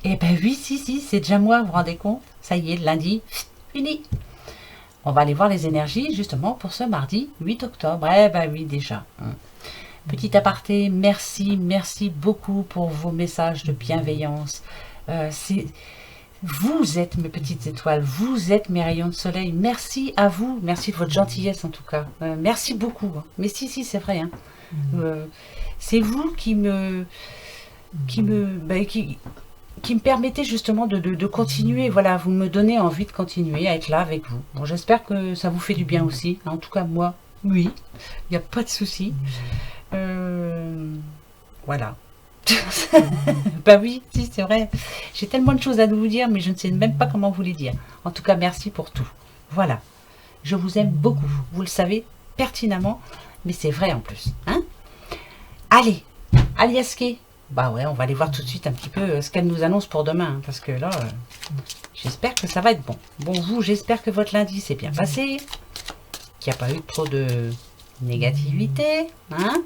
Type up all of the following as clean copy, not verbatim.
Eh ben oui, si, c'est déjà moi, vous vous rendez compte? Ça y est, lundi, fini. On va aller voir les énergies justement pour ce mardi 8 octobre. Eh ben oui, déjà. Petit aparté, merci beaucoup pour vos messages de bienveillance. Vous êtes mes petites étoiles, vous êtes mes rayons de soleil. Merci à vous, merci de votre gentillesse en tout cas. Merci beaucoup. Mais si, c'est vrai. C'est vous qui me permettez justement de continuer. Voilà, vous me donnez envie de continuer à être là avec vous. Bon, j'espère que ça vous fait du bien aussi. En tout cas, moi, oui, il n'y a pas de souci. Voilà. Bah oui, si, c'est vrai. J'ai tellement de choses à vous dire, mais je ne sais même pas comment vous les dire. En tout cas, merci pour tout. Voilà. Je vous aime beaucoup. Vous le savez pertinemment, mais c'est vrai en plus. Hein? Allez, Aliaske. Bah ouais, on va aller voir tout de suite un petit peu ce qu'elle nous annonce pour demain. Parce que là, j'espère que ça va être bon. Bon, vous, j'espère que votre lundi s'est bien passé. Qu'il n'y a pas eu trop de négativité. Hein?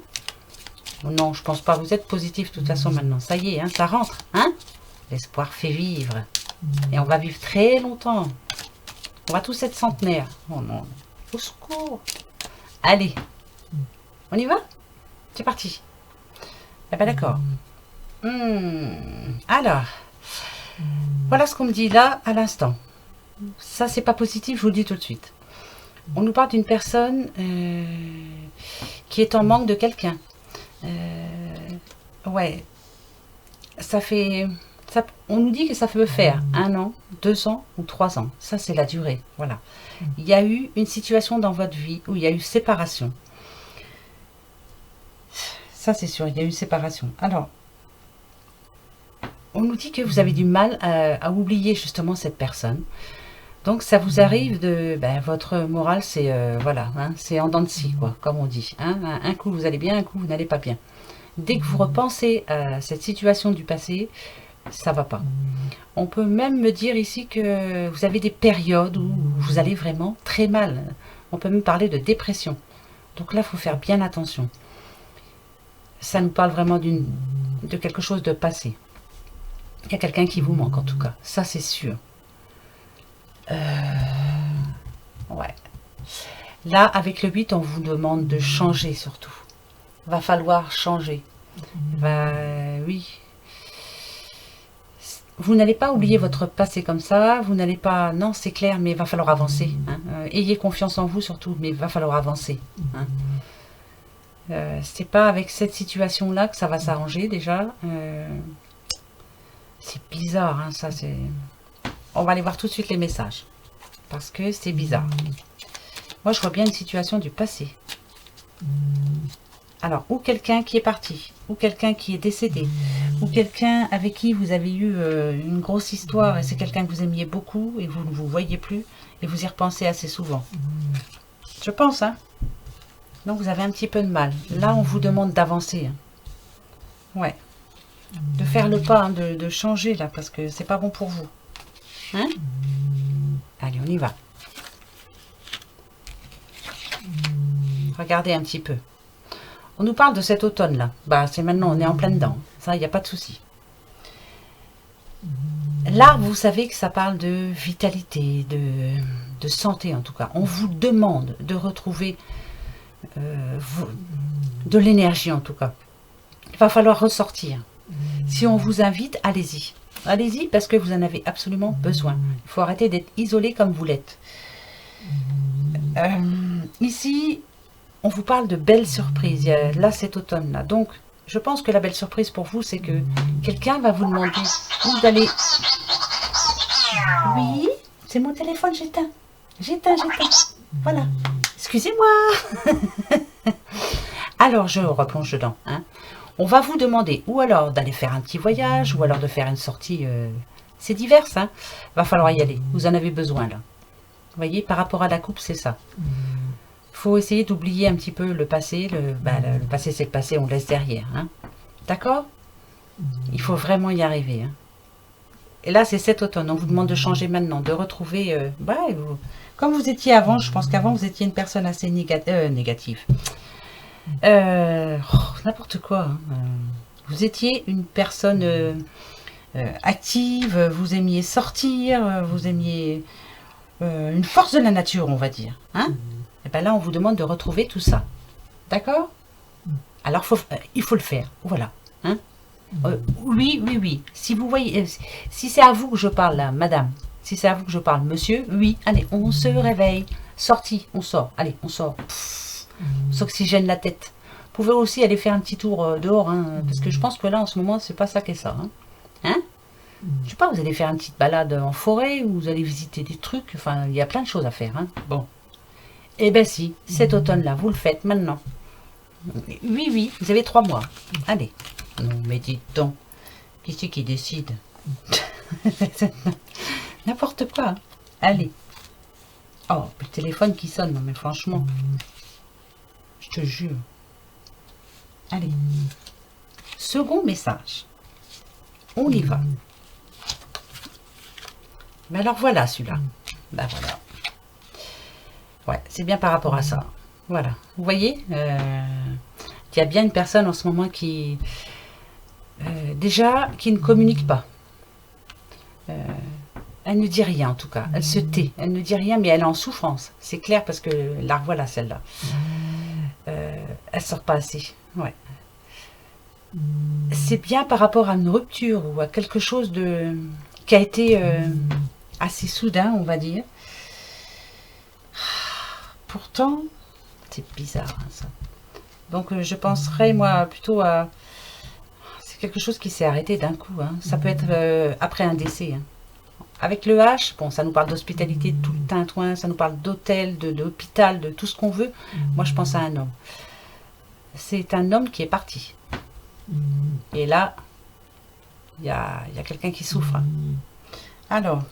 Non, je pense pas. Vous êtes positif de toute façon maintenant. Ça y est, hein, ça rentre. Hein? L'espoir fait vivre. Et on va vivre très longtemps. On va tous être centenaires. Oh non. Au secours. Allez. On y va? C'est parti. Eh ben d'accord. Alors. Voilà ce qu'on me dit là à l'instant. Ça, c'est pas positif, je vous le dis tout de suite. On nous parle d'une personne qui est en manque de quelqu'un. Ouais, on nous dit que ça peut faire 1 an, 2 ans ou 3 ans. Ça, c'est la durée. Voilà. Il y a eu une situation dans votre vie où il y a eu séparation. Ça, c'est sûr, il y a eu séparation. Alors, on nous dit que vous avez du mal à oublier justement cette personne. Donc, ça vous arrive de... votre morale, c'est... voilà, hein, c'est en dents de scie, quoi, comme on dit. Hein. Un coup, vous allez bien, un coup, vous n'allez pas bien. Dès que vous repensez à cette situation du passé, ça va pas. On peut même me dire ici que vous avez des périodes où vous allez vraiment très mal. On peut même parler de dépression. Donc là, il faut faire bien attention. Ça nous parle vraiment de quelque chose de passé. Il y a quelqu'un qui vous manque en tout cas. Ça, c'est sûr. Ouais. Là, avec le 8, on vous demande de changer surtout. Va falloir changer. Oui. Vous n'allez pas oublier votre passé comme ça. Vous n'allez pas... Non, c'est clair, mais il va falloir avancer. Hein. Ayez confiance en vous surtout, mais il va falloir avancer. Hein. C'est pas avec cette situation-là que ça va s'arranger déjà. C'est bizarre, hein, ça c'est... On va aller voir tout de suite les messages. Parce que c'est bizarre. Moi, je vois bien une situation du passé. Alors, ou quelqu'un qui est parti, ou quelqu'un qui est décédé, ou quelqu'un avec qui vous avez eu une grosse histoire, et c'est quelqu'un que vous aimiez beaucoup, et vous ne vous voyez plus, et vous y repensez assez souvent. Je pense, hein. Donc, vous avez un petit peu de mal. Là, on vous demande d'avancer. Hein. Ouais. De faire le pas, hein, de changer, là, parce que c'est pas bon pour vous. Hein? Allez, on y va. Regardez un petit peu. On nous parle de cet automne-là. Bah, c'est maintenant, on est en plein dedans. Ça, il n'y a pas de souci. L'arbre, vous savez que ça parle de vitalité, de santé en tout cas. On vous demande de retrouver de l'énergie en tout cas. Il va falloir ressortir. Si on vous invite, allez-y. Allez-y parce que vous en avez absolument besoin. Il faut arrêter d'être isolé comme vous l'êtes. Ici, on vous parle de belles surprises. Là, cet automne-là. Donc, je pense que la belle surprise pour vous, c'est que quelqu'un va vous demander où d'aller. Oui, c'est mon téléphone, j'éteins. J'éteins. Voilà. Excusez-moi. Alors, je replonge dedans. Hein. On va vous demander ou alors d'aller faire un petit voyage, ou alors de faire une sortie. C'est divers, hein. Va falloir y aller. Vous en avez besoin, là. Vous voyez, par rapport à la coupe, c'est ça. Faut essayer d'oublier un petit peu le passé. Le passé, c'est le passé, on laisse derrière. Hein. D'accord? Il faut vraiment y arriver. Hein. Et là, c'est cet automne. On vous demande de changer maintenant, de retrouver... comme vous étiez avant, je pense qu'avant, vous étiez une personne assez négative. N'importe quoi. Hein. Vous étiez une personne active, vous aimiez sortir, vous aimiez une force de la nature, on va dire. Hein? Et bien là, on vous demande de retrouver tout ça. D'accord? Alors, il faut le faire. Voilà. Hein? Oui, oui, oui. Si vous voyez, si c'est à vous que je parle là, madame, si c'est à vous que je parle, monsieur, oui, allez, on se réveille. Sorti, on sort. Allez, on sort. On s'oxygène la tête. Vous pouvez aussi aller faire un petit tour dehors, hein, parce que je pense que là, en ce moment, c'est pas ça qu'est ça. Hein? Hein? Je sais pas, vous allez faire une petite balade en forêt, ou vous allez visiter des trucs. Enfin, il y a plein de choses à faire. Hein? Bon. Eh ben si, cet automne-là, vous le faites maintenant. Oui, oui, vous avez 3 mois. Allez. Non, mais dites donc, qui c'est qui décide? N'importe quoi. Hein. Allez. Oh, le téléphone qui sonne, non mais franchement. Je te jure. Allez. Second message. On y va. Mais alors voilà celui-là. Ben voilà. Ouais, c'est bien par rapport à ça. Voilà. Vous voyez, il y a bien une personne en ce moment qui... déjà, qui ne communique pas. Elle ne dit rien en tout cas. Elle se tait. Elle ne dit rien, mais elle est en souffrance. C'est clair parce que la revoilà celle-là. Elle sort pas assez. Ouais. C'est bien par rapport à une rupture ou à quelque chose de qui a été assez soudain, on va dire. Pourtant, c'est bizarre hein, ça. Donc je penserais moi plutôt à... C'est quelque chose qui s'est arrêté d'un coup. Hein. Ça peut être après un décès. Hein. Avec le H, bon, ça nous parle d'hospitalité, de tout le tintouin, ça nous parle d'hôtel, d'hôpital, de tout ce qu'on veut. Moi, je pense à un homme. C'est un homme qui est parti. Et là, il y a quelqu'un qui souffre. Alors,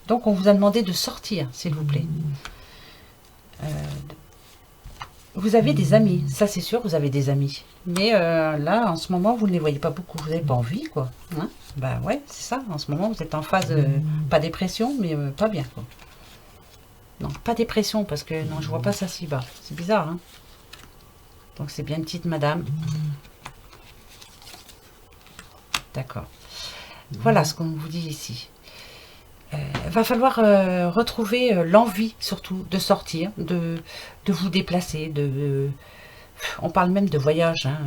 donc on vous a demandé de sortir, s'il vous plaît. Vous avez des amis, ça c'est sûr, vous avez des amis. Mais là, en ce moment, vous ne les voyez pas beaucoup, vous n'avez pas envie, quoi. Hein? Bah ouais, c'est ça, en ce moment, vous êtes en phase, pas dépression, mais pas bien, quoi. Non, pas dépression, parce que non, je vois pas ça si bas. C'est bizarre, hein. Donc c'est bien une petite madame. D'accord. Voilà ce qu'on vous dit ici. Va falloir retrouver l'envie, surtout, de sortir, de vous déplacer, on parle même de voyage. Hein,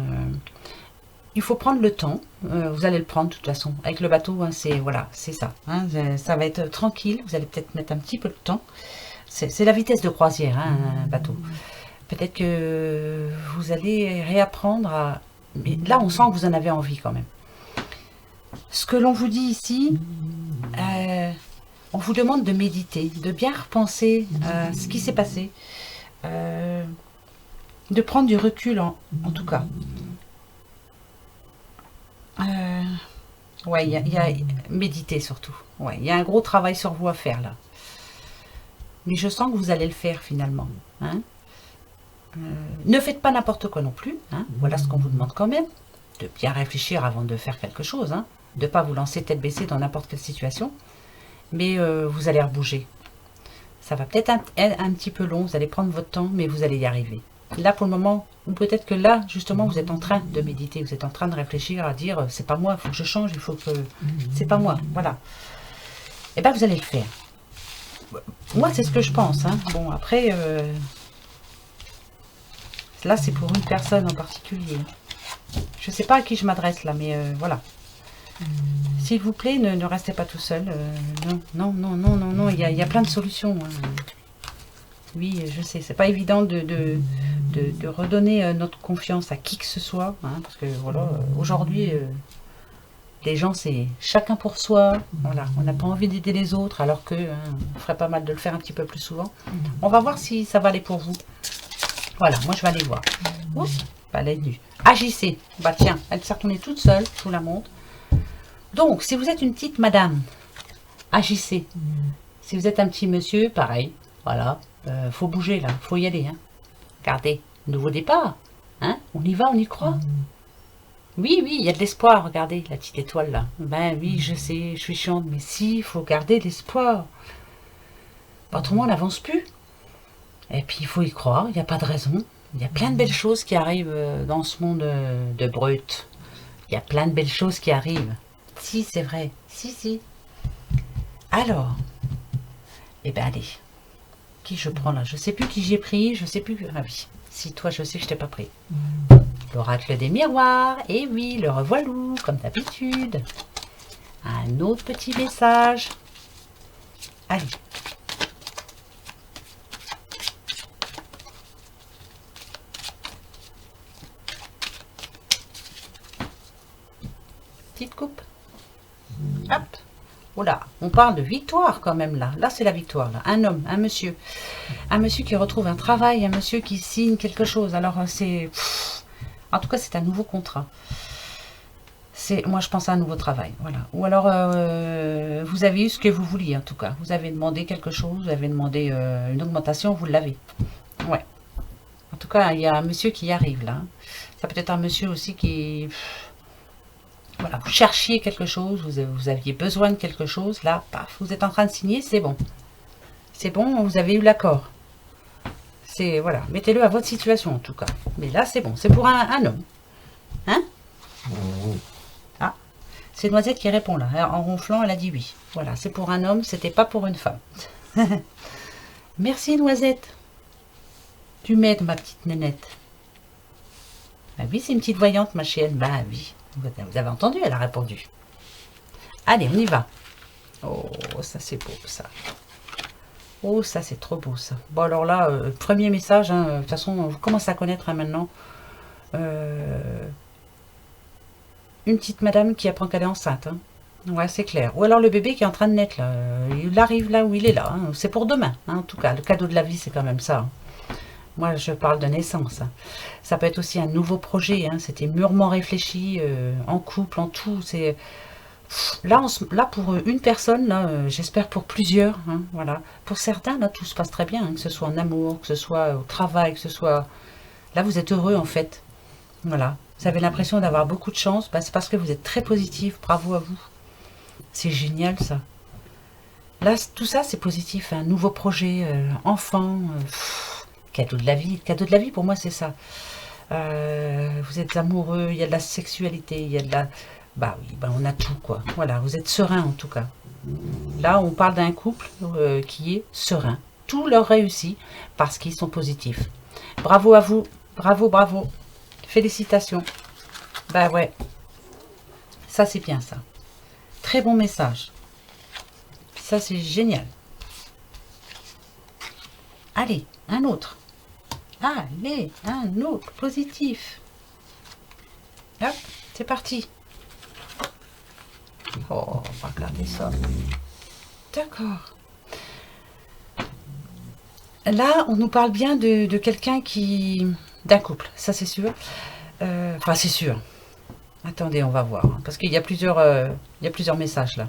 il faut prendre le temps. Vous allez le prendre de toute façon. Avec le bateau, hein, c'est voilà, c'est ça. Hein, ça va être tranquille. Vous allez peut-être mettre un petit peu de temps. C'est la vitesse de croisière, hein, un bateau. Peut-être que vous allez réapprendre à... Mais là, on sent que vous en avez envie quand même. Ce que l'on vous dit ici, on vous demande de méditer, de bien repenser à ce qui s'est passé, de prendre du recul en tout cas. Ouais, il y a méditer surtout. Ouais, il y a un gros travail sur vous à faire là. Mais je sens que vous allez le faire finalement. Hein. Ne faites pas n'importe quoi non plus. Hein. Voilà ce qu'on vous demande quand même. De bien réfléchir avant de faire quelque chose. Hein. De ne pas vous lancer tête baissée dans n'importe quelle situation. Mais vous allez rebouger. Ça va peut-être être un petit peu long. Vous allez prendre votre temps, mais vous allez y arriver. Là pour le moment, ou peut-être que là, justement, vous êtes en train de méditer. Vous êtes en train de réfléchir à dire, c'est pas moi, il faut que je change, il faut que... C'est pas moi, voilà. Et bien vous allez le faire. Moi, c'est ce que je pense. Hein. Bon, après... Là, c'est pour une personne en particulier. Je ne sais pas à qui je m'adresse là, mais voilà. S'il vous plaît, ne restez pas tout seul. Non, non, non, non, non, non. Il y a plein de solutions. Hein. Oui, je sais. C'est pas évident de redonner notre confiance à qui que ce soit. Hein, parce que voilà, aujourd'hui, les gens, c'est chacun pour soi. Voilà, on n'a pas envie d'aider les autres, alors que on ferait pas mal de le faire un petit peu plus souvent. On va voir si ça va aller pour vous. Voilà, moi je vais aller voir. Oups, pas l'aide nue. Agissez. Bah tiens, elle s'est retournée toute seule, je vous la montre. Donc, si vous êtes une petite madame, agissez. Si vous êtes un petit monsieur, pareil. Voilà, faut bouger là, faut y aller. Hein. Regardez, nouveau départ. Hein. On y va, on y croit. Oui, oui, il y a de l'espoir, regardez, la petite étoile là. Ben oui, je sais, je suis chiante, mais si, il faut garder l'espoir. Autrement, on n'avance plus. Et puis, il faut y croire, il n'y a pas de raison. Il y a plein de belles choses qui arrivent dans ce monde de brut. Il y a plein de belles choses qui arrivent. Si, c'est vrai. Si, si. Alors, eh ben allez. Qui je prends là? Je sais plus qui j'ai pris, je sais plus. Ah oui. Si, toi, je sais que je t'ai pas pris. L'oracle des miroirs. Et oui, le revoilou, comme d'habitude. Un autre petit message. Allez. Petite coupe. Hop. Oula, on parle de victoire quand même là. Là, c'est la victoire. Là. Un homme, un monsieur. Un monsieur qui retrouve un travail, un monsieur qui signe quelque chose. Alors, c'est... En tout cas, c'est un nouveau contrat. Moi, je pense à un nouveau travail. Voilà. Ou alors, vous avez eu ce que vous vouliez, en tout cas. Vous avez demandé quelque chose, vous avez demandé une augmentation, vous l'avez. Ouais. En tout cas, il y a un monsieur qui arrive là. Ça peut être un monsieur aussi qui... Voilà, vous cherchiez quelque chose, vous aviez besoin de quelque chose. Là, paf, vous êtes en train de signer, c'est bon. C'est bon, vous avez eu l'accord. C'est, voilà, mettez-le à votre situation en tout cas. Mais là, c'est bon, c'est pour un homme. Hein? Ah, c'est Noisette qui répond là. En ronflant, elle a dit oui. Voilà, c'est pour un homme, c'était pas pour une femme. Merci Noisette. Tu m'aides, ma petite nénette. Bah oui, c'est une petite voyante, ma chienne. Bah oui. Vous avez entendu, elle a répondu. Allez, on y va. Oh, ça c'est beau, ça. Oh, ça c'est trop beau, ça. Bon, alors là, premier message, hein, de toute façon, vous commencez à connaître hein, maintenant. Une petite madame qui apprend qu'elle est enceinte. Hein. Ouais, c'est clair. Ou alors le bébé qui est en train de naître, là. Il arrive là où il est, là. Hein. C'est pour demain, hein, en tout cas. Le cadeau de la vie, c'est quand même ça. Hein. Moi, je parle de naissance. Hein. Ça peut être aussi un nouveau projet. Hein. C'était mûrement réfléchi, en couple, en tout. C'est là, là, pour une personne, j'espère pour plusieurs. Hein, voilà. Pour certains, là, tout se passe très bien. Hein, que ce soit en amour, que ce soit au travail, que ce soit... Là, vous êtes heureux, en fait. Voilà. Vous avez l'impression d'avoir beaucoup de chance. Ben, c'est parce que vous êtes très positif. Bravo à vous. C'est génial, ça. Là, tout ça, c'est positif. Un nouveau projet, enfant... cadeau de la vie. Cadeau de la vie, pour moi, c'est ça. Vous êtes amoureux, il y a de la sexualité, il y a de la... Bah oui, bah on a tout, quoi. Voilà, vous êtes serein, en tout cas. Là, on parle d'un couple qui est serein. Tout leur réussit parce qu'ils sont positifs. Bravo à vous. Bravo, bravo. Félicitations. Bah ouais. Ça, c'est bien, ça. Très bon message. Ça, c'est génial. Allez, un autre. Allez, un autre positif. Hop, c'est parti. Oh, on va regarder ça. D'accord. Là, on nous parle bien de quelqu'un qui... d'un couple, ça c'est sûr. Enfin, c'est sûr. Attendez, on va voir. Hein, parce qu'il y a plusieurs messages là.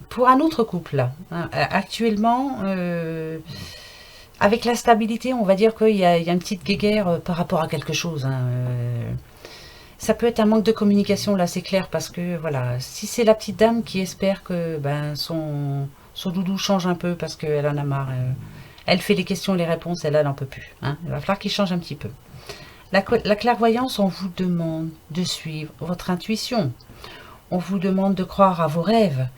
Pour un autre couple, là, hein, actuellement... avec la stabilité, on va dire qu'il y a une petite guéguerre par rapport à quelque chose. Hein. Ça peut être un manque de communication, là, c'est clair, parce que, voilà, si c'est la petite dame qui espère que ben, son doudou change un peu parce qu'elle en a marre, elle fait les questions et les réponses, et là, elle n'en peut plus. Hein. Il va falloir qu'il change un petit peu. La clairvoyance, on vous demande de suivre votre intuition. On vous demande de croire à vos rêves.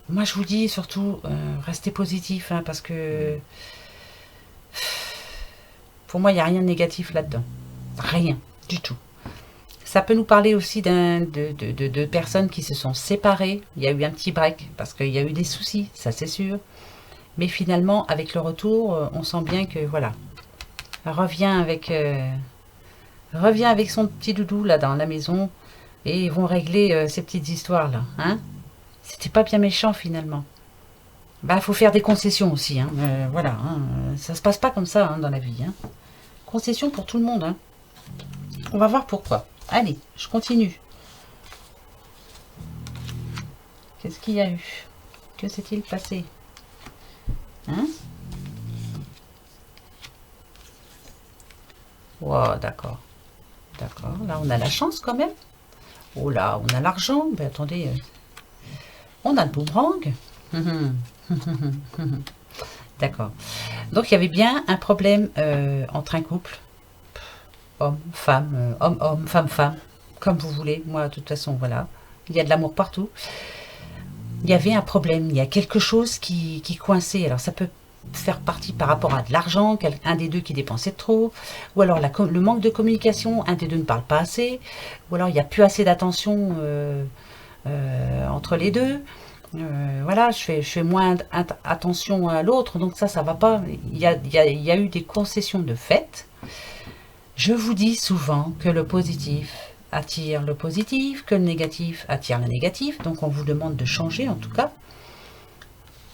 Moi, je vous dis surtout, restez positif, hein, parce que pour moi, il n'y a rien de négatif là-dedans. Rien du tout. Ça peut nous parler aussi de personnes qui se sont séparées. Il y a eu un petit break, parce qu'il y a eu des soucis, ça c'est sûr. Mais finalement, avec le retour, on sent bien que, voilà, revient avec son petit doudou, là, dans la maison, et ils vont régler ces petites histoires-là, hein. C'était pas bien méchant finalement. Bah, faut faire des concessions aussi, hein. Voilà, hein. Ça se passe pas comme ça hein, dans la vie. Hein. Concessions pour tout le monde. Hein. On va voir pourquoi. Allez, je continue. Qu'est-ce qu'il y a eu? Que s'est-il passé? Hein? Wow, d'accord. D'accord, là on a la chance quand même. Oh là, on a l'argent. Ben attendez... on a le boomerang. D'accord. Donc, il y avait bien un problème entre un couple. homme, femme, homme, homme, femme, femme, comme vous voulez. Moi, de toute façon, voilà. Il y a de l'amour partout. Il y avait un problème, il y a quelque chose qui coinçait. Alors, ça peut faire partie par rapport à de l'argent, un des deux qui dépensait trop, ou alors le manque de communication, un des deux ne parle pas assez, ou alors il n'y a plus assez d'attention entre les deux. Voilà, je fais moins attention à l'autre, donc ça va pas. Il y a eu des concessions de fait. Je vous dis souvent que le positif attire le positif, que le négatif attire le négatif, donc on vous demande de changer en tout cas.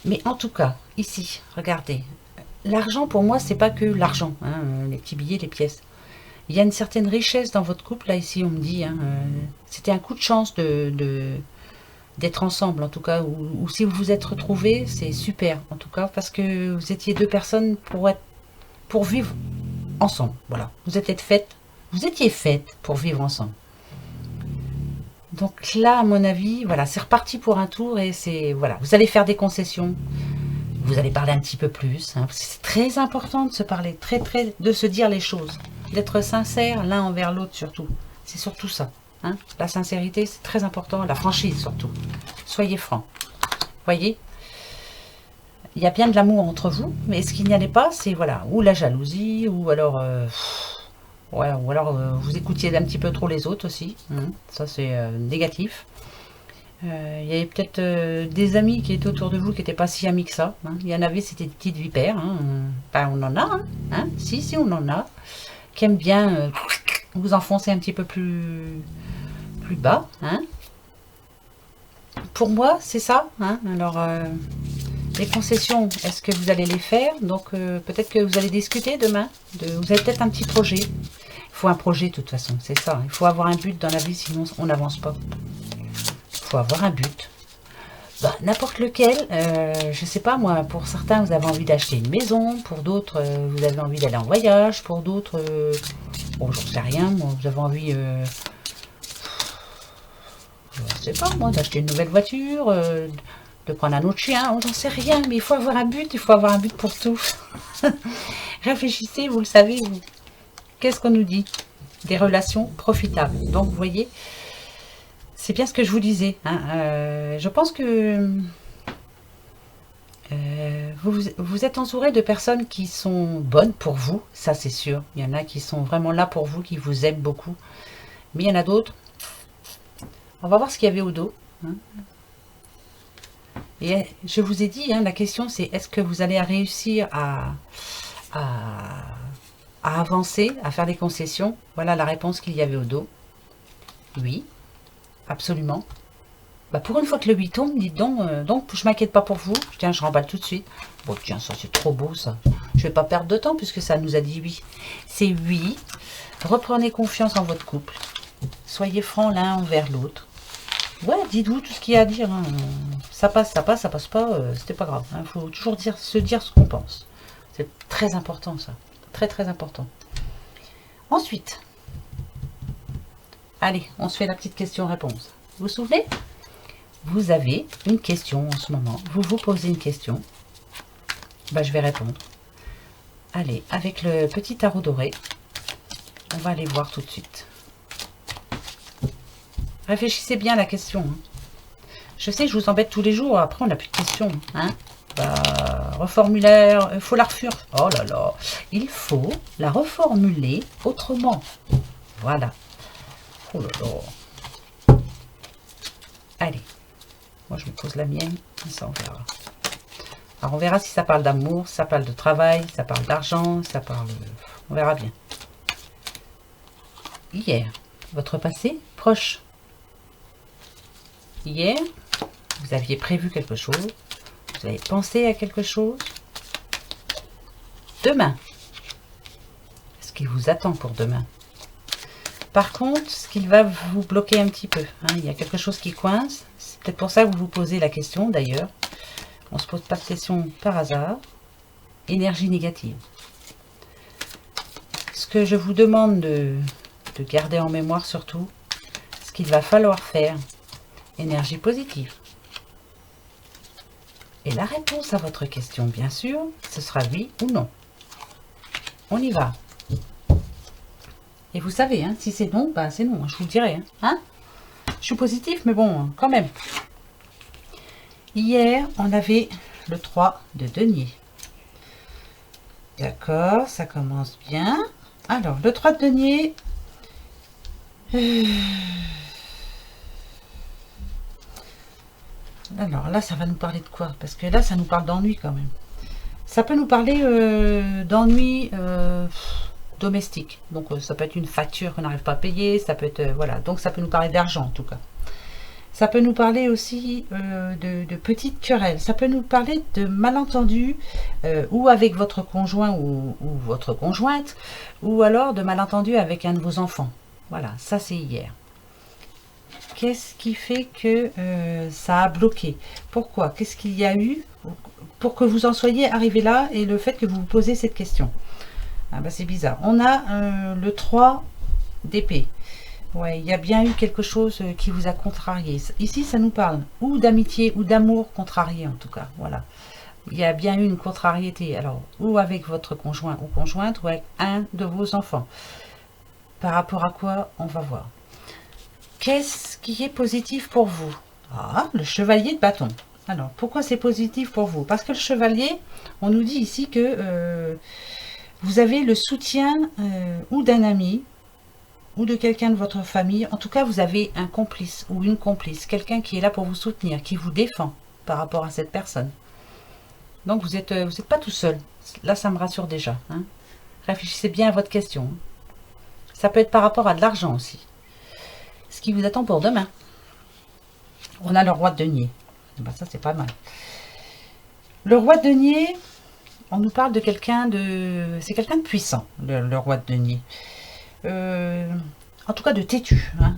Mais en tout cas, ici, regardez, l'argent pour moi, c'est pas que l'argent, hein, les petits billets, les pièces. Il y a une certaine richesse dans votre couple, là ici on me dit, hein, c'était un coup de chance d'être ensemble en tout cas, ou si vous vous êtes retrouvés, c'est super en tout cas, parce que vous étiez deux personnes pour vivre ensemble, voilà. Vous étiez faites pour vivre ensemble. Donc là, à mon avis, voilà, c'est reparti pour un tour et c'est, voilà, vous allez faire des concessions, vous allez parler un petit peu plus, hein, parce que c'est très important de se parler, de se dire les choses, d'être sincère l'un envers l'autre surtout, c'est surtout ça, hein. La sincérité, c'est très important, la franchise surtout, soyez francs, voyez, il y a bien de l'amour entre vous, mais ce qu'il n'y en a pas, c'est, voilà, ou la jalousie, ou alors... ouais, ou alors vous écoutiez un petit peu trop les autres aussi, hein. Ça c'est négatif. Il y avait peut-être des amis qui étaient autour de vous qui n'étaient pas si amis que ça, hein. Il y en avait, c'était des petites vipères, hein. Ben, on en a, hein. Si, on en a, qui aiment bien vous enfoncer un petit peu plus bas, hein. Pour moi, c'est ça, hein. Alors, les concessions, est-ce que vous allez les faire? Donc, peut-être que vous allez discuter demain. Vous avez peut-être un petit projet. Il faut un projet, de toute façon, c'est ça. Il faut avoir un but dans la vie, sinon on n'avance pas. Il faut avoir un but. Bah, n'importe lequel. Je sais pas, moi, pour certains, vous avez envie d'acheter une maison. Pour d'autres, vous avez envie d'aller en voyage. Pour d'autres, bon, j'en sais rien. Moi, vous avez envie... je sais pas, moi, d'acheter une nouvelle voiture... de prendre un autre chien, on n'en sait rien, mais il faut avoir un but, il faut avoir un but pour tout. Réfléchissez, vous le savez, vous. Qu'est-ce qu'on nous dit? Des relations profitables. Donc, vous voyez, c'est bien ce que je vous disais, hein. Je pense que vous êtes entouré de personnes qui sont bonnes pour vous, ça c'est sûr. Il y en a qui sont vraiment là pour vous, qui vous aiment beaucoup. Mais il y en a d'autres. On va voir ce qu'il y avait au dos, hein. Et je vous ai dit, hein, la question c'est est-ce que vous allez réussir à avancer, à faire des concessions? Voilà la réponse qu'il y avait au dos. Oui, absolument. Bah pour une fois que le 8 tombe, dites donc je m'inquiète pas pour vous. Tiens, je remballe tout de suite. Bon, tiens, ça c'est trop beau ça. Je vais pas perdre de temps puisque ça nous a dit oui. C'est oui. Reprenez confiance en votre couple. Soyez francs l'un envers l'autre. Ouais, dites-vous tout ce qu'il y a à dire, hein. Ça passe pas, c'était pas grave. Il faut toujours se dire ce qu'on pense. C'est très important ça. Très important. Ensuite, allez, on se fait la petite question-réponse. Vous vous souvenez? Vous avez une question en ce moment. Vous vous posez une question. Bah, je vais répondre. Allez, avec le petit tarot doré, on va aller voir tout de suite. Réfléchissez bien à la question, hein. Je sais, je vous embête tous les jours. Après, on n'a plus de questions, hein. Bah, reformulaire, il faut la refaire. Oh là là, il faut la reformuler autrement. Voilà. Oh là là. Allez, moi je me pose la mienne, ça on verra. Alors on verra si ça parle d'amour, si ça parle de travail, si ça parle d'argent, si ça parle... On verra bien. Hier, votre passé proche. Hier, vous aviez prévu quelque chose, vous avez pensé à quelque chose. Demain, ce qui vous attend pour demain. Par contre, ce qui va vous bloquer un petit peu, hein, il y a quelque chose qui coince. C'est peut-être pour ça que vous vous posez la question d'ailleurs. On ne se pose pas de question par hasard. Énergie négative. Ce que je vous demande de garder en mémoire surtout, ce qu'il va falloir faire. Énergie positive. Et la réponse à votre question, bien sûr, ce sera oui ou non. On y va. Et vous savez, hein, si c'est non, bah c'est non, je vous le dirai. Hein. Je suis positif, mais bon, quand même. Hier, on avait le 3 de denier. D'accord, ça commence bien. Alors, le 3 de denier. Alors là, ça va nous parler de quoi? Parce que là, ça nous parle d'ennui quand même. Ça peut nous parler d'ennui domestique. Donc, ça peut être une facture qu'on n'arrive pas à payer. Ça peut être, voilà. Donc, ça peut nous parler d'argent en tout cas. Ça peut nous parler aussi de petites querelles. Ça peut nous parler de malentendus ou avec votre conjoint ou votre conjointe, ou alors de malentendus avec un de vos enfants. Voilà, ça c'est hier. Qu'est-ce qui fait que ça a bloqué? Pourquoi? Qu'est-ce qu'il y a eu pour que vous en soyez arrivé là et le fait que vous vous posez cette question? Ah bah c'est bizarre. On a le 3 d'épée. Ouais, il y a bien eu quelque chose qui vous a contrarié. Ici, ça nous parle ou d'amitié ou d'amour contrarié en tout cas. Voilà. Il y a bien eu une contrariété. Alors, ou avec votre conjoint ou conjointe ou avec un de vos enfants. Par rapport à quoi? On va voir. Qu'est-ce qui est positif pour vous? Ah, le chevalier de bâton. Alors, pourquoi c'est positif pour vous? Parce que le chevalier, on nous dit ici que vous avez le soutien ou d'un ami, ou de quelqu'un de votre famille. En tout cas, vous avez un complice ou une complice, quelqu'un qui est là pour vous soutenir, qui vous défend par rapport à cette personne. Donc, vous êtes pas tout seul. Là, ça me rassure déjà. Hein. Réfléchissez bien à votre question. Ça peut être par rapport à de l'argent aussi. Ce qui vous attend pour demain. On a le roi de denier. Ben, ça, c'est pas mal. Le roi de denier, on nous parle de quelqu'un de... C'est quelqu'un de puissant, le roi de denier. En tout cas de têtu. Hein.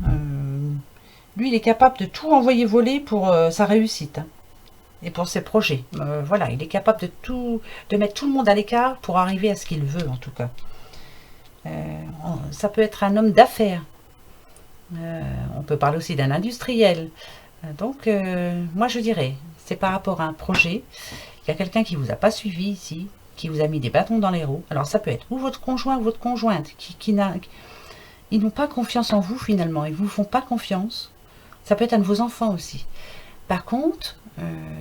Lui, il est capable de tout envoyer voler pour sa réussite hein, et pour ses projets. Voilà, il est capable de mettre tout le monde à l'écart pour arriver à ce qu'il veut, en tout cas. Ça peut être un homme d'affaires. On peut parler aussi d'un industriel. Donc, moi, je dirais, c'est par rapport à un projet. Il y a quelqu'un qui vous a pas suivi ici, qui vous a mis des bâtons dans les roues. Alors, ça peut être ou votre conjoint ou votre conjointe ils n'ont pas confiance en vous finalement, ils ne vous font pas confiance. Ça peut être un de vos enfants aussi. Par contre,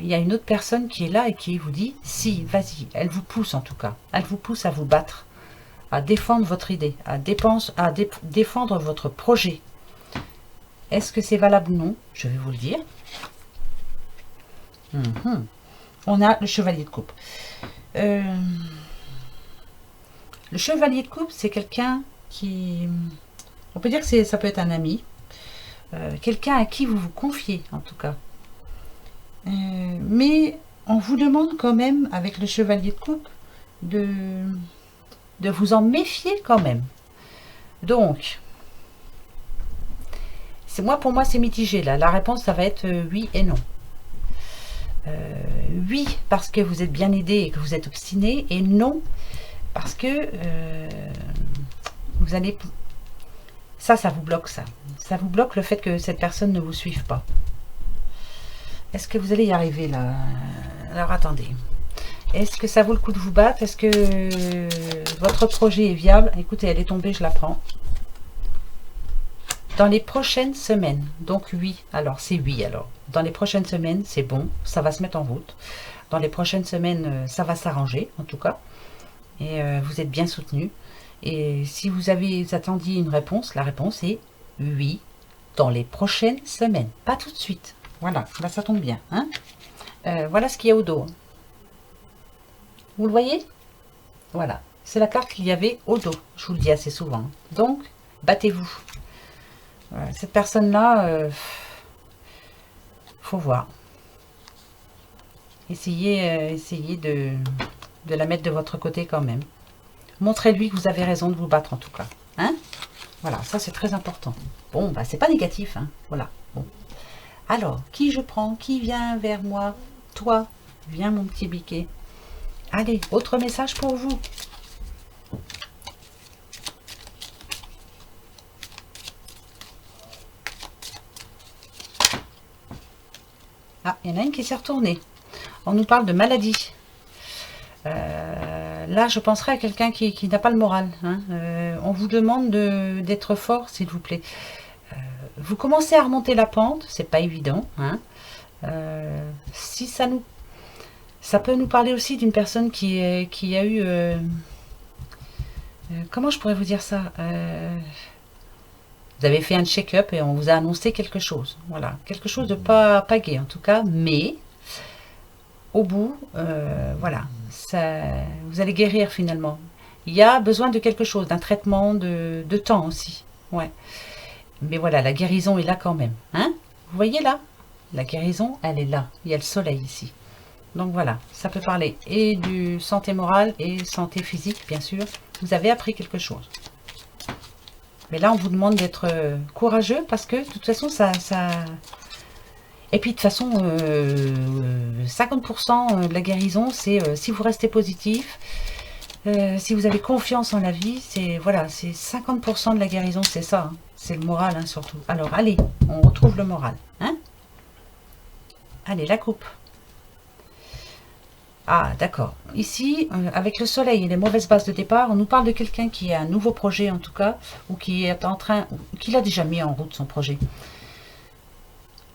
il y a une autre personne qui est là et qui vous dit, si, vas-y, elle vous pousse en tout cas. Elle vous pousse à vous battre, à défendre votre idée, à défendre votre projet. Est-ce que c'est valable ou non? Je vais vous le dire. On a le chevalier de coupe. Le chevalier de coupe, c'est quelqu'un qui... On peut dire que ça peut être un ami. Quelqu'un à qui vous vous confiez, en tout cas. Mais on vous demande quand même, avec le chevalier de coupe, de vous en méfier quand même. Donc, pour moi, c'est mitigé, là. La réponse, ça va être oui et non. Oui, parce que vous êtes bien aidé et que vous êtes obstiné. Et non, parce que vous allez... Ça vous bloque, ça. Ça vous bloque le fait que cette personne ne vous suive pas. Est-ce que vous allez y arriver, là? Alors, attendez. Est-ce que ça vaut le coup de vous battre? Est-ce que votre projet est viable? Écoutez, elle est tombée, je la prends. Dans les prochaines semaines. Donc, oui. Alors, c'est oui, alors. Dans les prochaines semaines, c'est bon. Ça va se mettre en route. Dans les prochaines semaines, ça va s'arranger, en tout cas. Et vous êtes bien soutenu. Et si vous attendiez une réponse, la réponse est oui, dans les prochaines semaines. Pas tout de suite. Voilà, là ça tombe bien. Hein voilà ce qu'il y a au dos. Vous le voyez? Voilà, c'est la carte qu'il y avait au dos. Je vous le dis assez souvent. Donc, battez-vous. Voilà, cette personne-là, faut voir. Essayez de la mettre de votre côté quand même. Montrez-lui que vous avez raison de vous battre en tout cas. Hein? Voilà, ça c'est très important. Bon, bah c'est pas négatif. Hein? Voilà. Bon. Alors, qui je prends? Qui vient vers moi? Toi, viens mon petit biquet. Allez, autre message pour vous. Ah, il y en a une qui s'est retournée. On nous parle de maladie. là, je penserais à quelqu'un qui n'a pas le moral. Hein. On vous demande d'être fort, s'il vous plaît. Vous commencez à remonter la pente, c'est pas évident. Hein. Si ça peut nous parler aussi d'une personne qui a eu... comment je pourrais vous dire ça vous avez fait un check-up et on vous a annoncé quelque chose. Voilà, quelque chose de pas gai en tout cas, mais au bout, voilà, ça, vous allez guérir finalement. Il y a besoin de quelque chose, d'un traitement, de temps aussi. Ouais. Mais voilà, la guérison est là quand même. Hein? Vous voyez là? La guérison, elle est là. Il y a le soleil ici. Donc voilà, ça peut parler et du santé morale et santé physique, bien sûr. Vous avez appris quelque chose. Mais là, on vous demande d'être courageux parce que de toute façon, ça... Et puis de toute façon, 50% de la guérison, c'est si vous restez positif, si vous avez confiance en la vie, c'est voilà, c'est 50% de la guérison, c'est ça. Hein. C'est le moral hein, surtout. Alors allez, on retrouve le moral. Hein? Allez, la coupe. Ah, d'accord. Ici, avec le soleil et les mauvaises bases de départ, on nous parle de quelqu'un qui a un nouveau projet en tout cas, ou qui est en train, qui l'a déjà mis en route son projet.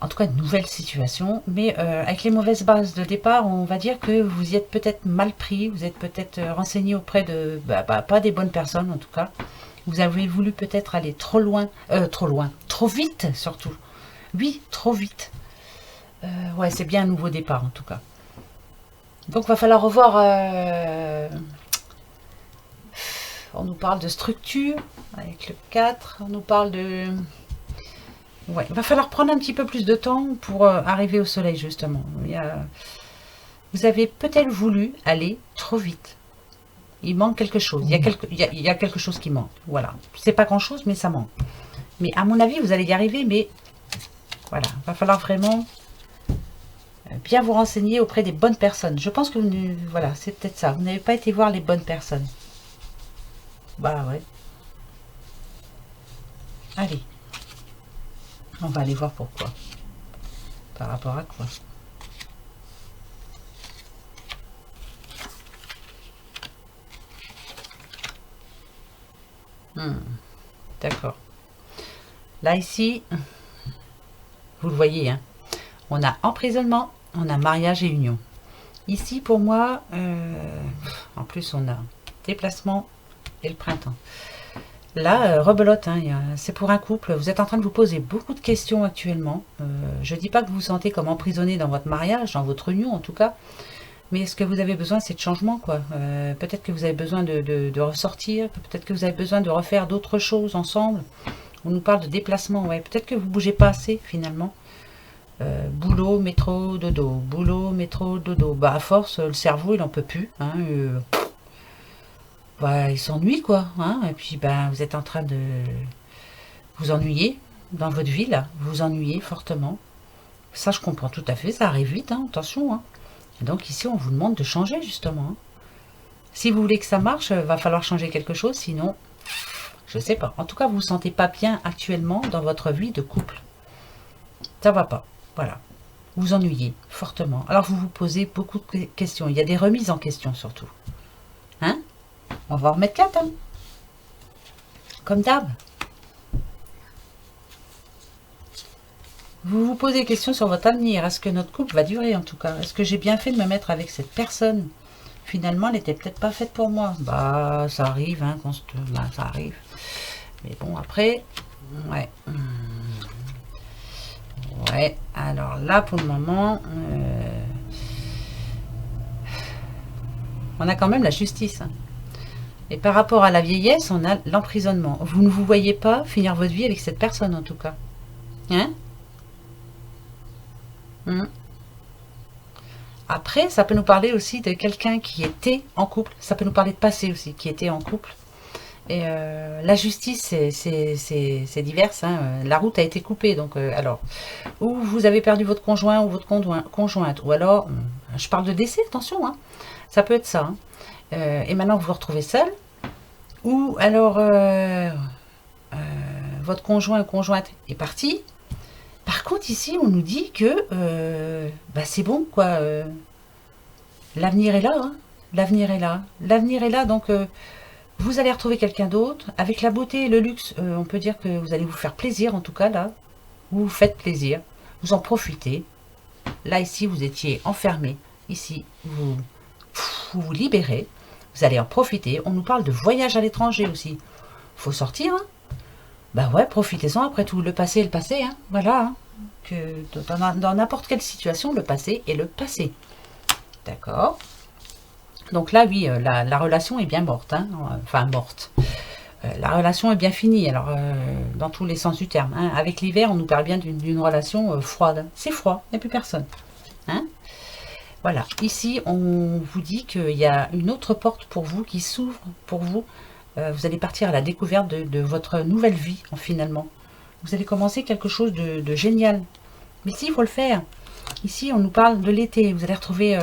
En tout cas, une nouvelle situation. Mais avec les mauvaises bases de départ, on va dire que vous y êtes peut-être mal pris, vous êtes peut-être renseigné auprès de, pas des bonnes personnes en tout cas. Vous avez voulu peut-être aller trop loin, trop vite surtout. Oui, trop vite. Ouais, c'est bien un nouveau départ en tout cas. Donc, il va falloir revoir... on nous parle de structure, avec le 4. On nous parle de... Ouais, il va falloir prendre un petit peu plus de temps pour arriver au soleil, justement. Vous avez peut-être voulu aller trop vite. Il manque quelque chose. Il y a quelque chose qui manque. Voilà. C'est pas grand-chose, mais ça manque. Mais à mon avis, vous allez y arriver, mais... Voilà, il va falloir vraiment... bien vous renseigner auprès des bonnes personnes. Je pense que voilà, c'est peut-être ça. Vous n'avez pas été voir les bonnes personnes. Bah ouais. Allez. On va aller voir pourquoi. Par rapport à quoi? D'accord. Là, ici, vous le voyez, hein. On a emprisonnement, on a mariage et union. Ici, pour moi, en plus, on a déplacement et le printemps. Là, rebelote, hein, c'est pour un couple. Vous êtes en train de vous poser beaucoup de questions actuellement. Je ne dis pas que vous vous sentez comme emprisonné dans votre mariage, dans votre union en tout cas. Mais ce que vous avez besoin, c'est de changement, quoi. Peut-être que vous avez besoin de ressortir. Peut-être que vous avez besoin de refaire d'autres choses ensemble. On nous parle de déplacement, ouais. Peut-être que vous ne bougez pas assez, finalement. Boulot, métro, dodo. Boulot, métro, dodo. Bah, à force, le cerveau, il n'en peut plus. Hein, bah, il s'ennuie, quoi. Hein, et puis, bah, vous êtes en train de vous ennuyer dans votre vie, là. Vous vous ennuyez fortement. Ça, je comprends tout à fait. Ça arrive vite, hein, attention. Hein. Donc, ici, on vous demande de changer, justement. Hein. Si vous voulez que ça marche, va falloir changer quelque chose. Sinon, je sais pas. En tout cas, vous ne vous sentez pas bien actuellement dans votre vie de couple. Ça va pas. Voilà. Vous vous ennuyez fortement. Alors, vous vous posez beaucoup de questions. Il y a des remises en question, surtout. Hein? On va en remettre 4, hein? Comme d'hab. Vous vous posez des questions sur votre avenir. Est-ce que notre couple va durer, en tout cas? Est-ce que j'ai bien fait de me mettre avec cette personne? Finalement, elle n'était peut-être pas faite pour moi. Bah, ça arrive, hein, bah, ça arrive. Mais bon, après, ouais. Ouais, alors là, pour le moment, on a quand même la justice. Hein. Et par rapport à la vieillesse, on a l'emprisonnement. Vous ne vous voyez pas finir votre vie avec cette personne, en tout cas. Hein? Après, ça peut nous parler aussi de quelqu'un qui était en couple. Ça peut nous parler de passé aussi, qui était en couple. Et la justice, c'est divers. Hein. La route a été coupée. Donc, alors, ou vous avez perdu votre conjoint ou votre conjointe. Ou alors, je parle de décès, attention. Hein. Ça peut être ça. Hein. Et maintenant, vous vous retrouvez seul. Ou alors, votre conjoint ou conjointe est parti. Par contre, ici, on nous dit que bah, c'est bon, quoi. L'avenir est là. Hein. L'avenir est là. L'avenir est là, donc vous allez retrouver quelqu'un d'autre. Avec la beauté et le luxe, on peut dire que vous allez vous faire plaisir, en tout cas, là. Vous vous faites plaisir. Vous en profitez. Là, ici, vous étiez enfermé. Ici, vous libérez. Vous allez en profiter. On nous parle de voyage à l'étranger aussi. Faut sortir, hein. Bah ouais, profitez-en après tout. Le passé est le passé, hein. Voilà, hein. Que dans n'importe quelle situation, le passé est le passé. D'accord. Donc là, oui, la relation est bien morte, hein. Enfin morte. La relation est bien finie, alors dans tous les sens du terme, hein. Avec l'hiver, on nous parle bien d'une relation froide. C'est froid, il n'y a plus personne, hein. Voilà, ici, on vous dit qu'il y a une autre porte pour vous qui s'ouvre pour vous. Vous allez partir à la découverte de votre nouvelle vie, finalement. Vous allez commencer quelque chose de génial. Mais si, il faut le faire. Ici, on nous parle de l'été. Vous allez retrouver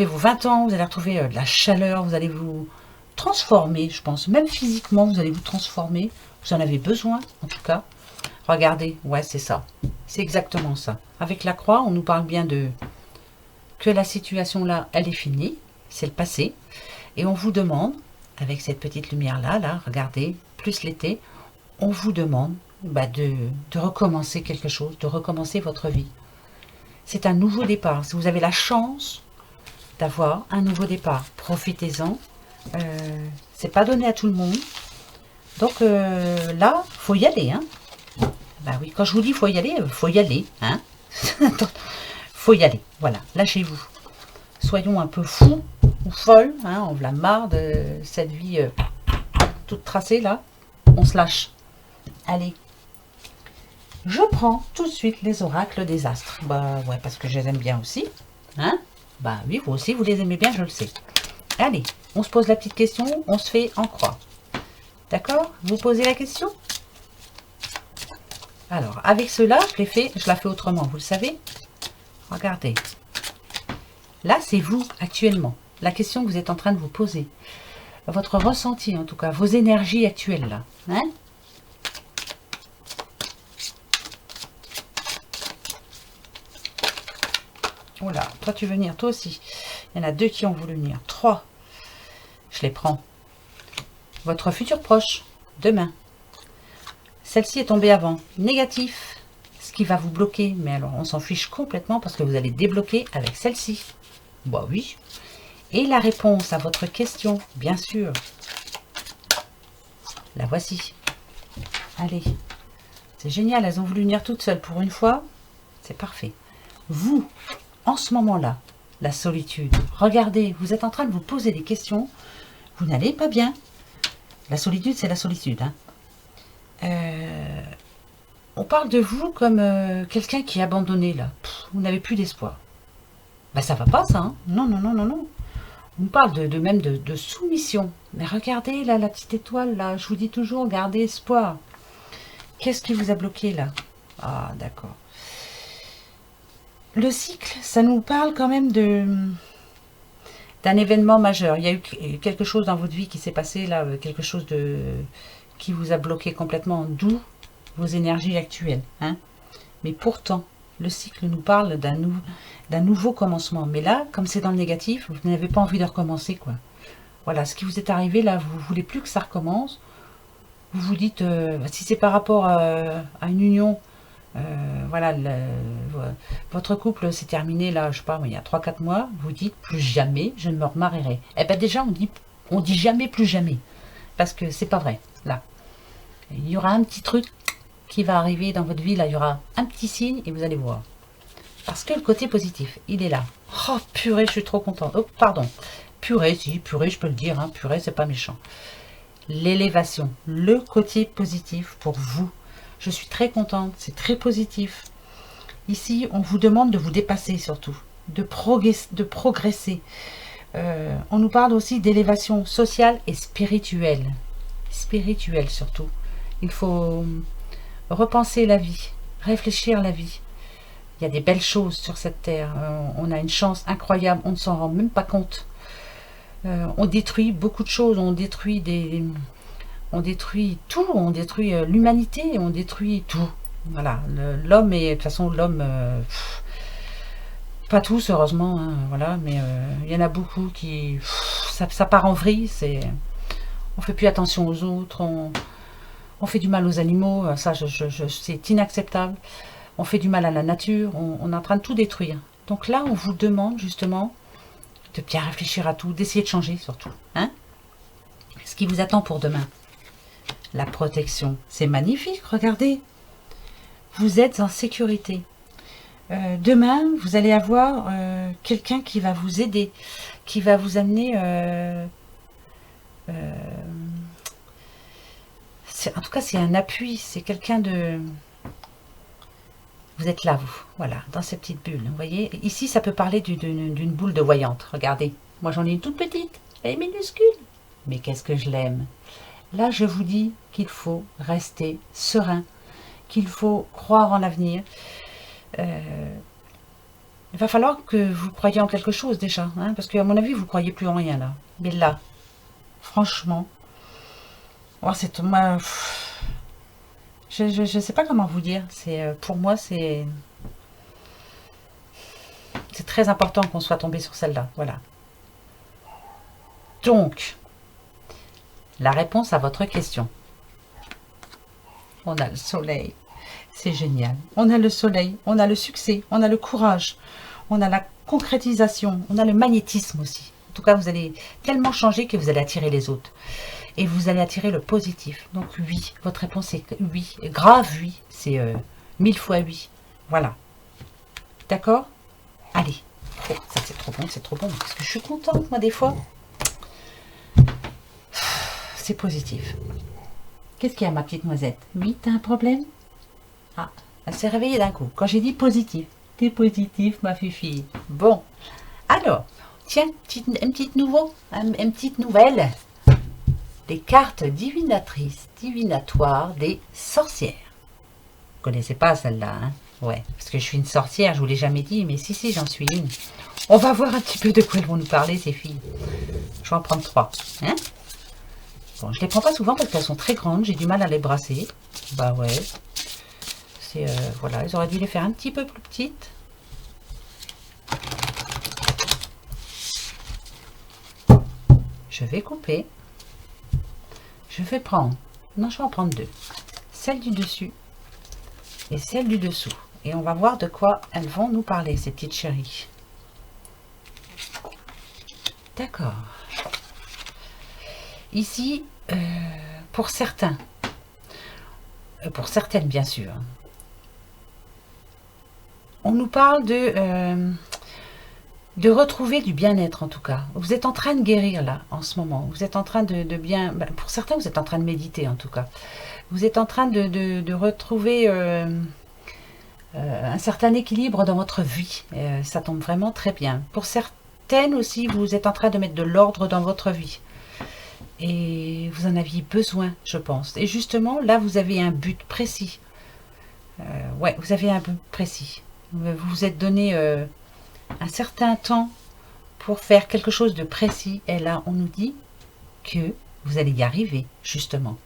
vos 20 ans, vous allez retrouver de la chaleur, vous allez vous transformer, je pense. Même physiquement, vous allez vous transformer. Vous en avez besoin, en tout cas. Regardez, ouais, c'est ça. C'est exactement ça. Avec la croix, on nous parle bien de que la situation là, elle est finie. C'est le passé. Et on vous demande, avec cette petite lumière-là, là, regardez, plus l'été, on vous demande de recommencer quelque chose, de recommencer votre vie. C'est un nouveau départ. Si vous avez la chance d'avoir un nouveau départ, profitez-en. C'est pas donné à tout le monde. Donc là, faut y aller, hein. Bah oui, quand je vous dis faut y aller, hein. Faut y aller. Voilà, lâchez-vous. Soyons un peu fous ou folles, hein. On a marre de cette vie toute tracée là. On se lâche. Allez. Je prends tout de suite les oracles des astres. Bah ouais, parce que je les aime bien aussi. Hein? Bah oui, vous aussi, vous les aimez bien, je le sais. Allez, on se pose la petite question, on se fait en croix. D'accord? Vous posez la question? Alors, avec cela, je la fais autrement, vous le savez. Regardez. Là, c'est vous, actuellement. La question que vous êtes en train de vous poser. Votre ressenti, en tout cas, vos énergies actuelles, là. Hein? Oh là, toi tu veux venir, toi aussi. Il y en a 2 qui ont voulu venir. 3. Je les prends. Votre futur proche, demain. Celle-ci est tombée avant. Négatif. Ce qui va vous bloquer. Mais alors, on s'en fiche complètement parce que vous allez débloquer avec celle-ci. Bah oui. Et la réponse à votre question, bien sûr. La voici. Allez. C'est génial, elles ont voulu venir toutes seules pour une fois. C'est parfait. Vous, en ce moment-là, la solitude. Regardez, vous êtes en train de vous poser des questions. Vous n'allez pas bien. La solitude, c'est la solitude. Hein. On parle de vous comme quelqu'un qui est abandonné, là. Vous n'avez plus d'espoir. Ben, ça va pas, ça. Hein. Non, non, non, non, non. On parle même de soumission. Mais regardez, là, la petite étoile, là. Je vous dis toujours, gardez espoir. Qu'est-ce qui vous a bloqué, là? Ah, d'accord. Le cycle, ça nous parle quand même d'un événement majeur. Il y a eu quelque chose dans votre vie qui s'est passé, là, quelque chose qui vous a bloqué complètement, d'où vos énergies actuelles. Hein. Mais pourtant, le cycle nous parle d'un nouveau commencement. Mais là, comme c'est dans le négatif, vous n'avez pas envie de recommencer, quoi. Voilà, ce qui vous est arrivé, là, vous ne voulez plus que ça recommence. Vous vous dites, si c'est par rapport à une union, voilà, votre couple s'est terminé, là, je sais pas, il y a 3-4 mois, vous dites, plus jamais je ne me remarierai. Eh bien déjà, on dit jamais plus jamais. Parce que c'est pas vrai, là. Il y aura un petit truc qui va arriver dans votre vie, là, il y aura un petit signe et vous allez voir. Parce que le côté positif, il est là. Oh, purée, je suis trop contente. Oh, pardon. Purée, si, purée, je peux le dire, hein, purée, c'est pas méchant. L'élévation, le côté positif pour vous. Je suis très contente, c'est très positif. Ici, on vous demande de vous dépasser surtout, de progresser. On nous parle aussi d'élévation sociale et spirituelle. Spirituelle surtout. Il faut repenser la vie, réfléchir la vie. Il y a des belles choses sur cette terre. On a une chance incroyable, on ne s'en rend même pas compte. On détruit beaucoup de choses, on détruit tout, on détruit l'humanité, on détruit tout. Voilà, l'homme est, de toute façon, l'homme, Pas tous, heureusement, hein, voilà, mais il y en a beaucoup qui... ça part en vrille, on fait plus attention aux autres, on fait du mal aux animaux, ça c'est inacceptable. On fait du mal à la nature, on est en train de tout détruire. Donc là, on vous demande justement de bien réfléchir à tout, d'essayer de changer surtout. Hein? Ce qui vous attend pour demain. La protection, c'est magnifique, regardez. Vous êtes en sécurité. Demain, vous allez avoir quelqu'un qui va vous aider, qui va vous amener... en tout cas, c'est un appui, c'est quelqu'un de... Vous êtes là, vous, voilà, dans cette petite bulle. Vous voyez, ici, ça peut parler d'une boule de voyante. Regardez, moi j'en ai une toute petite, elle est minuscule. Mais qu'est-ce que je l'aime. Là, je vous dis qu'il faut rester serein, qu'il faut croire en l'avenir. Il va falloir que vous croyiez en quelque chose déjà, hein, parce qu'à mon avis, vous ne croyez plus en rien là. Mais là, franchement, oh, c'est moi... Je ne sais pas comment vous dire. Pour moi, c'est très important qu'on soit tombé sur celle-là. Voilà. Donc, la réponse à votre question. On a le soleil. C'est génial. On a le soleil, on a le succès, on a le courage, on a la concrétisation, on a le magnétisme aussi. En tout cas, vous allez tellement changer que vous allez attirer les autres. Et vous allez attirer le positif. Donc oui, votre réponse est oui. Grave oui, c'est 1000 fois oui. Voilà. D'accord? Allez. Oh, ça c'est trop bon, c'est trop bon. Parce que je suis contente, moi, des fois. C'est positif. Qu'est-ce qu'il y a, ma petite noisette? Oui, t'as un problème? Ah, elle s'est réveillée d'un coup. Quand j'ai dit positif. T'es positif, ma fille. Bon. Alors, tiens, une petite nouvelle. Les cartes divinatrices, divinatoires des sorcières. Vous connaissez pas celle-là, hein? Ouais, parce que je suis une sorcière, je vous l'ai jamais dit, mais si, j'en suis une. On va voir un petit peu de quoi elles vont nous parler, ces filles. Je vais en prendre 3. Hein? Bon, je les prends pas souvent parce qu'elles sont très grandes, j'ai du mal à les brasser. Bah ouais. C'est, voilà, ils auraient dû les faire un petit peu plus petites. Je vais couper. Je vais prendre, non, je vais en prendre 2. Celle du dessus et celle du dessous. Et on va voir de quoi elles vont nous parler, ces petites chéries. D'accord. Ici, pour certains, pour certaines bien sûr, on nous parle de retrouver du bien-être en tout cas. Vous êtes en train de guérir là, en ce moment. Vous êtes en train de bien... pour certains, vous êtes en train de méditer en tout cas. Vous êtes en train de retrouver un certain équilibre dans votre vie. Ça tombe vraiment très bien. Pour certaines aussi, vous êtes en train de mettre de l'ordre dans votre vie. Et vous en aviez besoin, je pense. Et justement, là, vous avez un but précis. Ouais, vous avez un but précis. Vous vous êtes donné... un certain temps pour faire quelque chose de précis. Et là, on nous dit que vous allez y arriver, justement.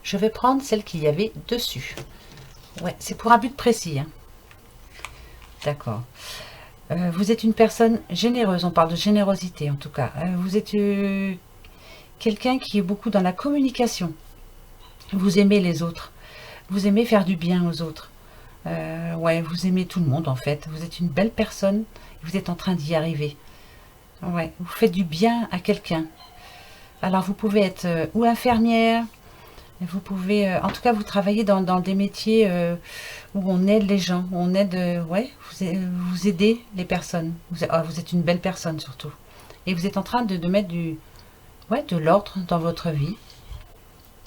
Je vais prendre celle qu'il y avait dessus. Ouais, c'est pour un but précis. Hein. D'accord. Vous êtes une personne généreuse. On parle de générosité, en tout cas. Vous êtes quelqu'un qui est beaucoup dans la communication. Vous aimez les autres. Vous aimez faire du bien aux autres. Ouais, vous aimez tout le monde, en fait. Vous êtes une belle personne. Vous êtes en train d'y arriver. Ouais, vous faites du bien à quelqu'un. Alors, vous pouvez être ou infirmière, vous pouvez... en tout cas, vous travaillez dans des métiers où on aide les gens. On aide... ouais, vous aidez les personnes. Vous êtes une belle personne, surtout. Et vous êtes en train de mettre de l'ordre dans votre vie.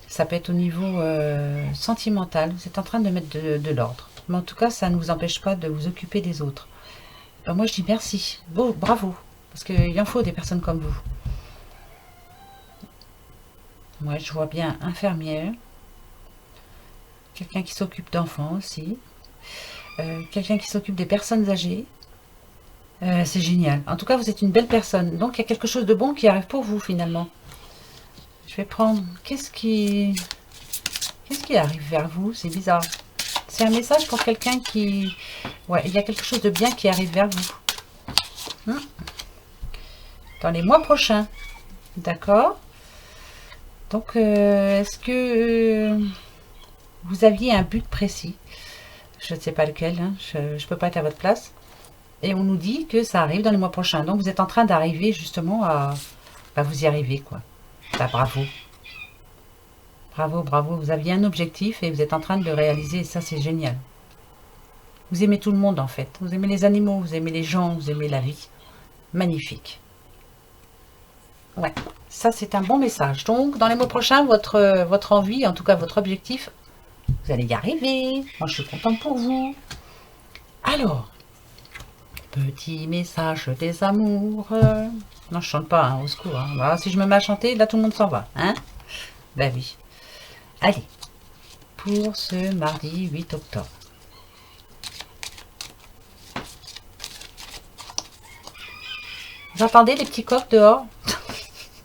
Ça peut être au niveau sentimental. Vous êtes en train de mettre de l'ordre. Mais en tout cas, ça ne vous empêche pas de vous occuper des autres. Moi, je dis merci. Bon, bravo. Parce qu'il en faut des personnes comme vous. Moi, je vois bien infirmière. Quelqu'un qui s'occupe d'enfants aussi. Quelqu'un qui s'occupe des personnes âgées. C'est génial. En tout cas, vous êtes une belle personne. Donc, il y a quelque chose de bon qui arrive pour vous, finalement. Je vais prendre... Qu'est-ce qui arrive vers vous? C'est bizarre. C'est un message pour quelqu'un qui... Ouais, il y a quelque chose de bien qui arrive vers vous. hein, dans les mois prochains. D'accord? Donc, est-ce que vous aviez un but précis? Je ne sais pas lequel, hein, je ne peux pas être à votre place. Et on nous dit que ça arrive dans les mois prochains. Donc, vous êtes en train d'arriver justement à... Bah, vous y arrivez, quoi. Bah, bravo. Bravo, bravo. Vous aviez un objectif et vous êtes en train de le réaliser. Et ça, c'est génial. Vous aimez tout le monde, en fait. Vous aimez les animaux, vous aimez les gens, vous aimez la vie. Magnifique. Ouais, ça, c'est un bon message. Donc, dans les mois prochains, votre envie, en tout cas votre objectif, vous allez y arriver. Moi, je suis contente pour vous. Alors, petit message des amours. Non, je chante pas, hein, au secours. Hein. Voilà, si je me mets à chanter, là, tout le monde s'en va. Hein? Ben oui. Allez, pour ce mardi 8 octobre. Vous entendez les petits coqs dehors?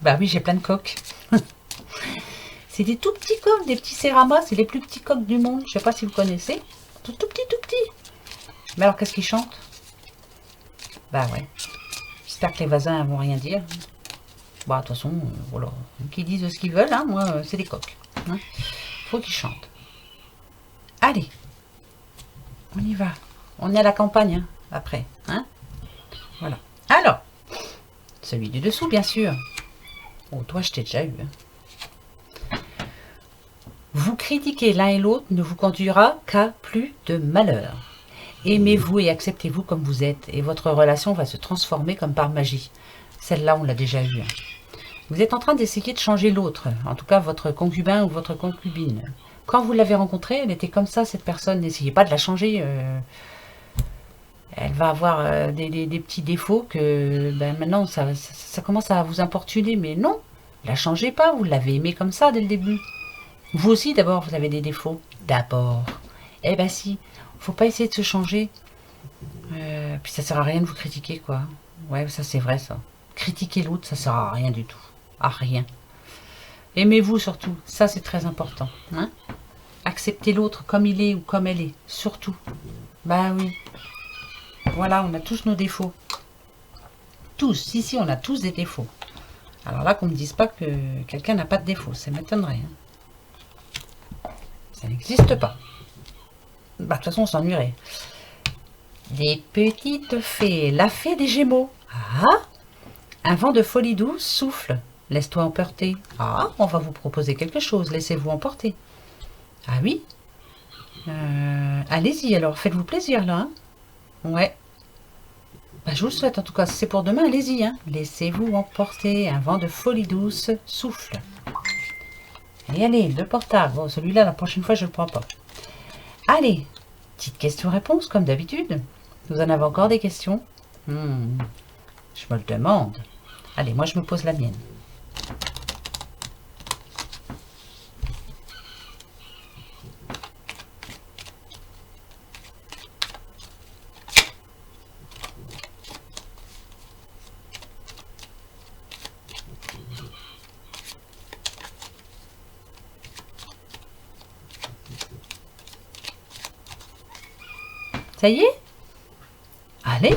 Bah oui, j'ai plein de coqs. C'est des tout petits coqs, des petits céramas. C'est les plus petits coqs du monde. Je sais pas si vous connaissez. Tout petits, tout petits. Mais alors, qu'est-ce qu'ils chantent? Bah ouais. J'espère que les voisins vont rien dire. Bah, de toute façon, voilà. Qu'ils disent ce qu'ils veulent, hein. Moi, c'est des coqs. Hein. Faut qu'ils chantent. Allez. On y va. On est à la campagne, hein, après. Hein. Voilà. Alors, celui du dessous, bien sûr. Oh, toi, je t'ai déjà eu. Hein. Vous critiquer l'un et l'autre ne vous conduira qu'à plus de malheur. Aimez-vous et acceptez-vous comme vous êtes, et votre relation va se transformer comme par magie. Celle-là, on l'a déjà eue. Vous êtes en train d'essayer de changer l'autre, en tout cas votre concubin ou votre concubine. Quand vous l'avez rencontrée, elle était comme ça, cette personne. N'essayez pas de la changer. Elle va avoir des petits défauts que ben, maintenant, ça commence à vous importuner. Mais non, ne la changez pas, vous l'avez aimée comme ça dès le début. Vous aussi, d'abord, vous avez des défauts. D'abord. Eh ben si, faut pas essayer de se changer. Puis ça sert à rien de vous critiquer, quoi. Ouais, ça c'est vrai, ça. Critiquer l'autre, ça sert à rien du tout. À rien. Aimez-vous surtout, ça c'est très important. Hein. Acceptez l'autre comme il est ou comme elle est, surtout. Bah oui. Voilà, on a tous nos défauts. Tous, ici on a tous des défauts. Alors là, qu'on ne me dise pas que quelqu'un n'a pas de défauts, ça m'étonnerait. Hein. Ça n'existe pas. Bah, de toute façon, on s'ennuierait. Les petites fées, la fée des Gémeaux. Ah, un vent de folie douce souffle. Laisse-toi emporter. Ah, on va vous proposer quelque chose. Laissez-vous emporter. Ah oui. Allez-y alors, faites-vous plaisir là. Hein. Ouais. Bah, je vous le souhaite en tout cas. C'est pour demain. Allez-y. Hein. Laissez-vous emporter. Un vent de folie douce souffle. Allez, allez, le portable. Bon, celui-là, la prochaine fois, je ne le prends pas. Allez, petite question-réponse comme d'habitude. Vous en avez encore des questions? Je me le demande. Allez, moi je me pose la mienne. Ça y est? Allez,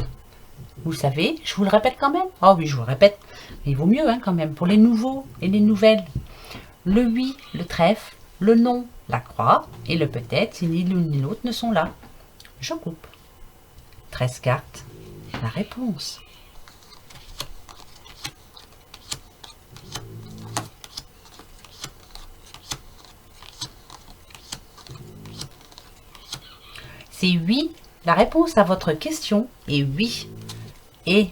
vous savez, je vous le répète quand même. Oh oui, je vous le répète. Mais il vaut mieux hein, quand même pour les nouveaux et les nouvelles. Le oui, le trèfle, le non, la croix et le peut-être si ni l'une ni l'autre ne sont là. Je coupe. 13 cartes. La réponse. C'est oui. La réponse à votre question est oui. Et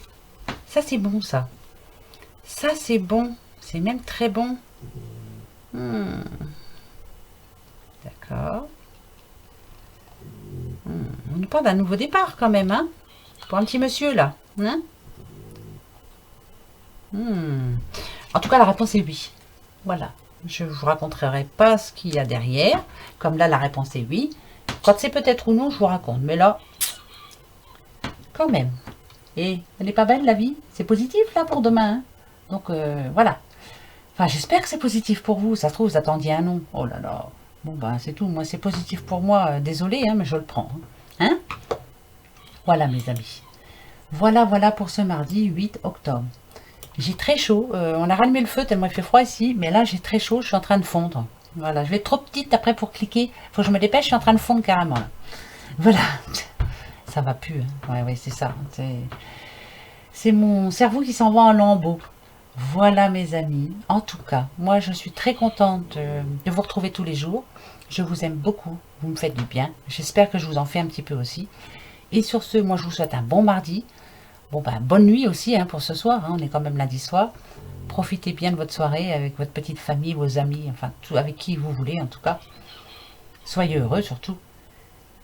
ça, c'est bon, ça. Ça, c'est bon. C'est même très bon. D'accord. On nous parle d'un nouveau départ, quand même, hein. Pour un petit monsieur, là. Hein. En tout cas, la réponse est oui. Voilà. Je ne vous raconterai pas ce qu'il y a derrière. Comme là, la réponse est oui. Quand c'est peut-être ou non, je vous raconte. Mais là, quand même. Et elle n'est pas belle, la vie? C'est positif, là, pour demain. Hein. Donc, voilà. Enfin, j'espère que c'est positif pour vous. Ça se trouve, vous attendiez un non. Oh là là. Bon, ben, c'est tout. Moi, c'est positif pour moi. Désolé, hein, mais je le prends. Hein. Voilà, mes amis. Voilà, voilà pour ce mardi 8 octobre. J'ai très chaud. On a rallumé le feu tellement il fait froid ici. Mais là, j'ai très chaud. Je suis en train de fondre. Voilà, je vais être trop petite après pour cliquer. Faut que je me dépêche. Je suis en train de fondre carrément. Là. Voilà. Ça va plus. Hein. Ouais, ouais, c'est ça. C'est mon cerveau qui s'en va en lambeaux. Voilà mes amis. En tout cas, moi je suis très contente de vous retrouver tous les jours. Je vous aime beaucoup. Vous me faites du bien. J'espère que je vous en fais un petit peu aussi. Et sur ce, moi je vous souhaite un bon mardi. Bon bah bonne nuit aussi hein, pour ce soir. Hein. On est quand même lundi soir. Profitez bien de votre soirée avec votre petite famille, vos amis, enfin tout avec qui vous voulez en tout cas. Soyez heureux surtout.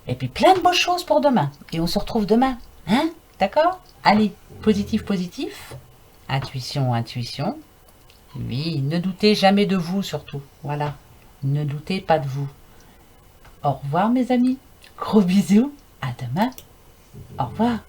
Et puis plein de bonnes choses pour demain. Et on se retrouve demain. Hein? D'accord? Allez, positif, positif. Intuition, intuition. Oui, ne doutez jamais de vous surtout. Voilà. Ne doutez pas de vous. Au revoir mes amis. Gros bisous. À demain. Au revoir.